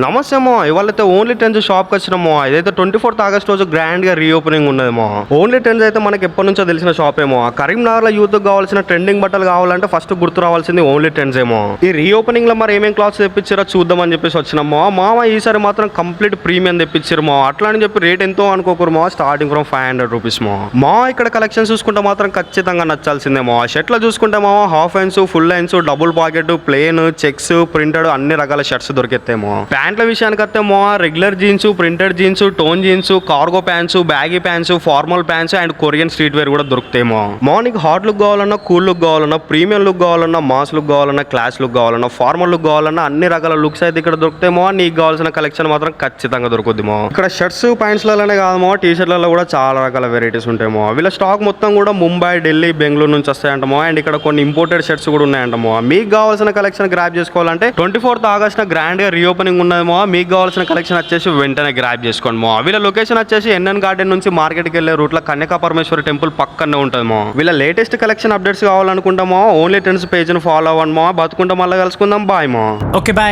నమస్తే మో, ఇవాళైతే only tense షాప్కి వచ్చినామో. ఇదైతే 24th ఆగస్ట్ రోజు గ్రాండ్ గా రీఓపెనింగ్ ఉన్నదేమో. ఓన్లీ టెన్స్ అయితే మనకి ఎప్పటి నుంచో తెలిసిన షాప్ ఏమో. కరీంనగర్ లో యూత్ కావాల్సిన ట్రెండింగ్ బట్టలు కావాలంటే ఫస్ట్ గుర్తు రావాల్సింది ఓన్లీ టెన్స్ ఏమో. ఈ రీఓపెనింగ్ లో మరి ఏమేం క్లాత్స్ తెప్పించారో చూద్దామని చెప్పేసి వచ్చినామో. మామ ఈసారి మాత్రం కంప్లీట్ ప్రీమియం తెప్పించారు మో. అట్లా అని చెప్పి రేట్ ఎంతో అనుకోకూరు మో, స్టార్టింగ్ ఫ్రమ్ 500 రూపీస్ మో. ఇక్కడ కలెక్షన్ చూసుకుంటే మాత్రం ఖచ్చితంగా నచ్చాల్సిందేమో. షర్ట్లు చూసుకుంటే మామ half hands, full hands, double pocket, plain, checks, printed అన్ని రకాల షర్ట్స్ దొరికేమో. ప్యాంట్ల విషయానికి వస్తే మో regular jeans, printed jeans, torn jeans, cargo pants, baggy pants, formal pants and Korean street wear కూడా దొరుకుతాయేమో. మార్నింగ్ హాట్ లుక్ కావాలన్నా, కూల్ లుక్ కావాలన్నా, ప్రీమియం లుక్ కావాలన్నా, మాస్ లుక్ కావాలన్నా, క్లాస్ లుక్ కావాలన్నా, ఫార్మల్ లుక్ కావాలన్నా అన్ని రకాల లుక్స్ అయితే ఇక్కడ దొరుకుతాయేమో. నీకు కావాల్సిన కలెక్షన్ మాత్రం ఖచ్చితంగా దొరుకుద్దిమో. ఇక్కడ షర్ట్స్ ప్యాంట్స్లలోనే కాదమో, టీ షర్ట్లలో కూడా చాలా రకాల వెరైటీస్ ఉంటాయేమో. వీళ్ళ స్టాక్ మొత్తం కూడా ముంబై, ఢిల్లీ, బెంగళూరు నుంచి వస్తాయంటమో. అండ్ ఇక్కడ కొన్ని ఇంపోర్టెడ్ షర్ట్స్ కూడా ఉన్నాయంటమో. మీకు కావాల్సిన కలెక్షన్ గ్రాప్ చేసుకోవాలంటే 24th ఆగస్ట్ గ్రాండ్ గా రీఓపెనింగ్ ఉన్నదేమో. మీకు కావాల్సిన కలెక్షన్ వచ్చేసి వెంటనే గ్రాప్ చేసుకోండి మో. వీళ్ళ లొకేషన్ వచ్చేసి ఎన్ఎన్ గార్డెన్ నుంచి మార్కెట్కి వెళ్ళే రూట్ లో కన్యకా పరమేశ్వరి టెంపుల్ పక్కనే ఉంటుందేమో. వీళ్ళ లేటెస్ట్ కలెక్షన్ అప్డేట్స్ కావాలనుకుంటామో ఓన్లీ ట్రెండ్స్ పేజ్ ను ఫాలో అవ్వండి మో. బతుకుంటే మళ్ళీ కలుసుకుందాం. బాయ్ మో. Okay bye.